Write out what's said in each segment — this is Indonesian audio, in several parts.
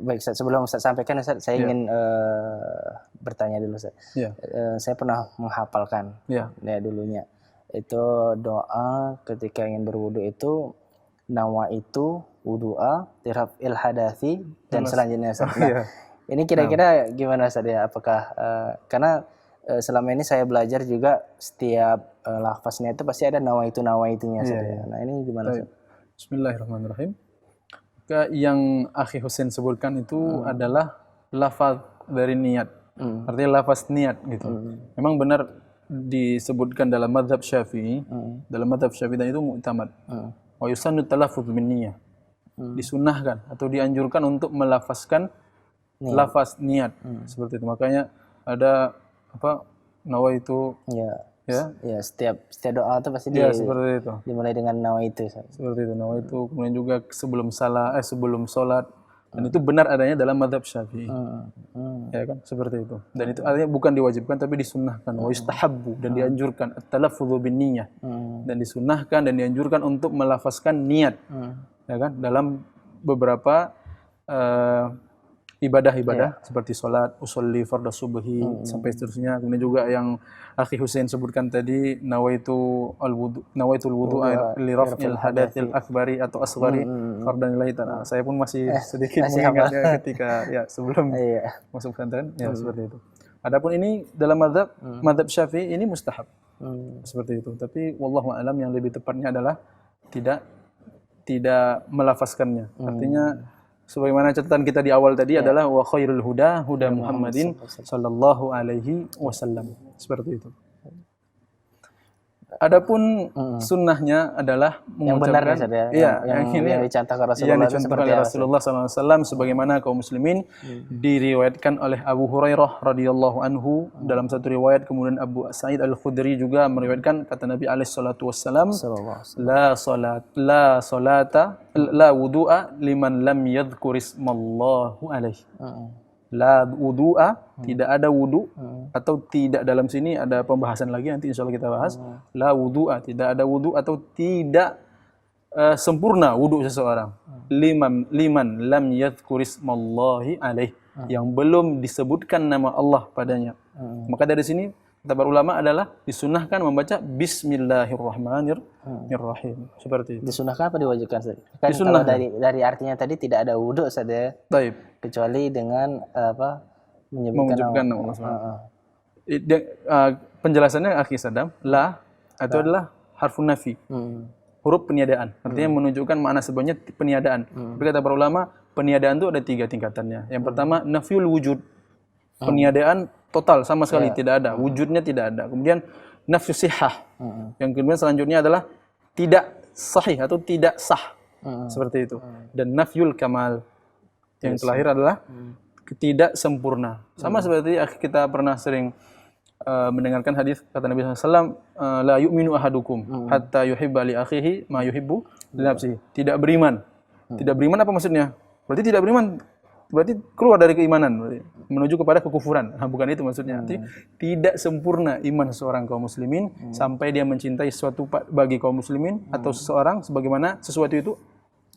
Baik, Ustaz, sebelum Ustaz sampaikan, Ustaz, saya ingin bertanya dulu, Ustaz. Saya pernah menghafalkan ya dulunya. Itu doa ketika ingin berwudu itu nawaitu wudu'a tirafil hadathi dan selanjutnya, Ustaz. Nah, ini kira-kira gimana, Ustaz ya? Apakah karena selama ini saya belajar juga setiap lafaznya itu pasti ada nawaitunya, Ustaz ya. Nah, ini gimana, Ustaz? Bismillahirrahmanirrahim. Yang Akhi Husain sebutkan itu adalah lafaz dari niat, artinya lafaz niat gitu. Memang benar disebutkan dalam mazhab Syafi'i, dalam mazhab Syafi'i dan itu mu'tamad. Wa yusannu talaffuz bin niyyah. Disunahkan atau dianjurkan untuk melafazkan lafaz niat seperti itu. Makanya ada apa nawaitu setiap doa itu pasti seperti itu. Dimulai dengan nawaitu. Seperti itu, nawaitu. Kemudian juga sebelum salat dan itu benar adanya dalam mazhab Syafi'i. Ya kan, seperti itu. Dan itu artinya bukan diwajibkan tapi disunnahkan. Wa yustahabbu, dan dianjurkan at-talaffudzu bin niyyah. Dan disunnahkan dan dianjurkan untuk melafazkan niat. Ya kan, dalam beberapa ibadah-ibadah seperti salat, usolli fardhu subhi sampai seterusnya. Kemudian juga yang Akhi Husain sebutkan tadi nawaitul wudu li raf'il hadatsil akbari atau asghari fardhan lillahi ta'ala. Saya pun masih sedikit mengingatnya ketika sebelum masuk pesantren seperti itu. Adapun ini dalam mazhab Syafi'i ini mustahab. Seperti itu. Tapi wallahu a'lam yang lebih tepatnya adalah tidak melafazkannya. Artinya sebagaimana catatan kita di awal tadi adalah wa khairul huda Muhammadin sallallahu alaihi wasallam. Seperti itu. Adapun sunnahnya adalah mengucapkan yang dicontohkan Rasulullah SAW sebagaimana kaum muslimin diriwayatkan oleh Abu Hurairah radhiyallahu anhu dalam satu riwayat, kemudian Abu Sa'id Al-Khudri juga meriwayatkan kata Nabi alaihi salatu wassalam, la wudu'a liman lam yadhkur ismallahu alaihi. La wudu'a, tidak ada wudu, atau tidak, dalam sini ada pembahasan lagi nanti insyaallah kita bahas. La wudu'a, tidak ada wudu atau tidak sempurna wudu seseorang. Liman lam yadhkur ismallahi alaih, yang belum disebutkan nama Allah padanya. Maka dari sini kata para ulama adalah disunahkan membaca Bismillahirrahmanirrahim. Seperti itu. Disunahkan apa diwajibkan, Ustaz? Kan kalau dari artinya tadi tidak ada wudu, Ustaz ya. Baik. Kecuali dengan menyebutkan nama Allah. Penjelasannya Akhi Sadam, la itu adalah harfun nafi. Huruf peniadaan. Artinya menunjukkan makna sebenarnya peniadaan. Tapi kata para ulama, peniadaan itu ada 3 tingkatannya. Yang pertama nafyul wujud. Peniadaan total, sama sekali tidak ada, wujudnya tidak ada. Kemudian nafyu sihah. Yang kemudian selanjutnya adalah tidak sahih atau tidak sah. Seperti itu. Dan nafyul kamal. Yang terakhir adalah tidak sempurna. Sama seperti kita pernah sering mendengarkan hadis kata Nabi SAW, la yu'minu ahadukum hatta yuhibba li akhihi ma yuhibbu li nafsihi. Tidak beriman. Tidak beriman apa maksudnya? Berarti tidak beriman, berarti keluar dari keimanan, menuju kepada kekufuran. Bukan itu maksudnya. Artinya tidak sempurna iman seorang kaum muslimin sampai dia mencintai sesuatu bagi kaum muslimin atau seseorang sebagaimana sesuatu itu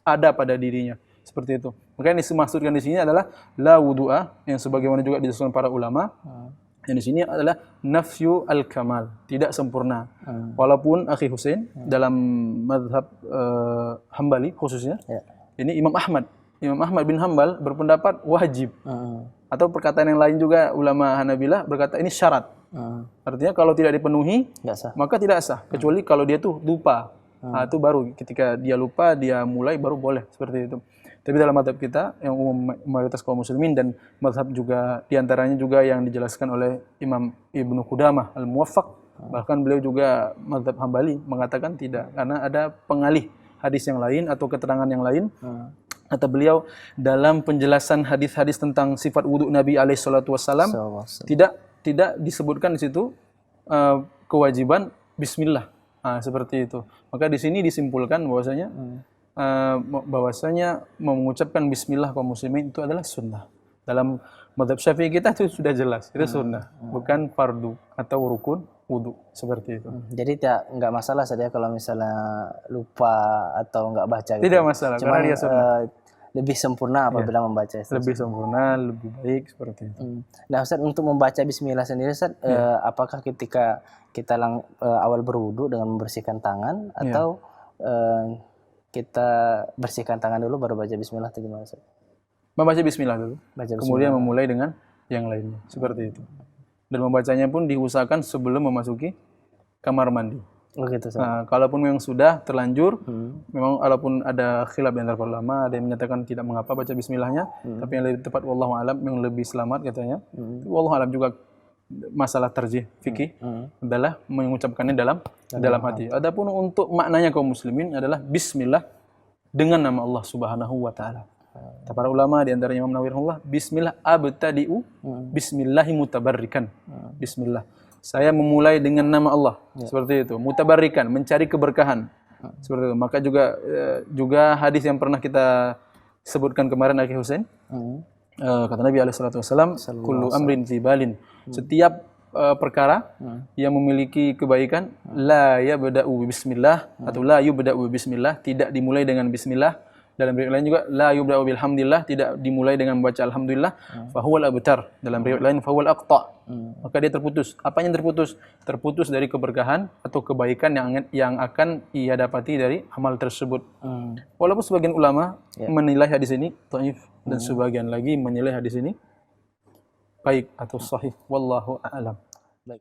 ada pada dirinya. Seperti itu. Maka yang dimaksudkan di sini adalah la wudu'a, yang sebagaimana juga disebutkan para ulama. Yang di sini adalah nafyu al-kamal, tidak sempurna. Walaupun Akhi Husain dalam mazhab Hambali khususnya, ini Imam Ahmad bin Hanbal berpendapat wajib. Atau perkataan yang lain juga ulama Hanabilah berkata ini syarat. Artinya kalau tidak dipenuhi maka tidak sah, kecuali kalau dia tuh lupa. Itu baru ketika dia lupa dia mulai baru boleh, seperti itu. Tapi dalam mazhab kita yang umum mayoritas kaum muslimin dan mazhab juga diantaranya juga yang dijelaskan oleh Imam Ibnu Qudamah Al-Muwaffaq, bahkan beliau juga mazhab Hambali mengatakan tidak, karena ada pengalih hadis yang lain atau keterangan yang lain. Kata beliau dalam penjelasan hadis-hadis tentang sifat wudu Nabi alaihi salatu wassalam tidak disebutkan di situ kewajiban bismillah. Seperti itu. Maka di sini disimpulkan bahwasanya mengucapkan bismillah kaum muslimin itu adalah sunnah. Dalam mazhab Syafi'i kita itu sudah jelas, itu sunnah, bukan fardu atau rukun wudu, seperti itu. Jadi enggak masalah saja kalau misalnya lupa atau enggak baca gitu. Tidak masalah, Cuma karena dia sunnah. lebih sempurna apabila membaca. Lebih sempurna, lebih baik seperti itu. Nah Ustaz, untuk membaca bismillah sendiri Ustaz, apakah ketika kita awal berwudu dengan membersihkan tangan atau kita bersihkan tangan dulu baru baca bismillah atau gimana Ustaz? Membaca bismillah dulu. Kemudian memulai dengan yang lainnya. Seperti itu. Dan membacanya pun diusahakan sebelum memasuki kamar mandi. Oh gitu, nah, kalaupun yang sudah terlanjur, memang walaupun ada khilaf di antara ulama, ada yang menyatakan tidak mengapa baca bismillahnya, tapi yang lebih tepat wallahu alam, yang lebih selamat katanya. Wallahu alam juga masalah tarjih fikih adalah mengucapkannya dalam hati. Adapun untuk maknanya kaum muslimin adalah bismillah dengan nama Allah Subhanahu wa taala. Para ulama di antaranya Imam Nawawi rahimahullah, bismillah abtadi'u bismillahi mutabarrikan. Bismillah. Saya memulai dengan nama Allah, seperti itu. Mutabarrikan, mencari keberkahan, seperti itu. Maka juga hadis yang pernah kita sebutkan kemarin Akhi Husain, kata Nabi SAW, kullu amrin zibalin. Setiap perkara yang memiliki kebaikan, la yabda'u bismillah atau la yubda'u bismillah, tidak dimulai dengan bismillah. Dalam riwayat lain juga la yubda'u bilhamdillah, tidak dimulai dengan membaca alhamdulillah, fahuwal abtar. Dalam riwayat lain fahuwal aqta. Maka dia terputus. Apanya yang terputus? Terputus dari keberkahan atau kebaikan yang akan ia dapati dari amal tersebut. Walaupun sebagian ulama menilai hadis ini dhaif dan sebagian lagi menilai hadis ini baik atau sahih. Wallahu a'lam.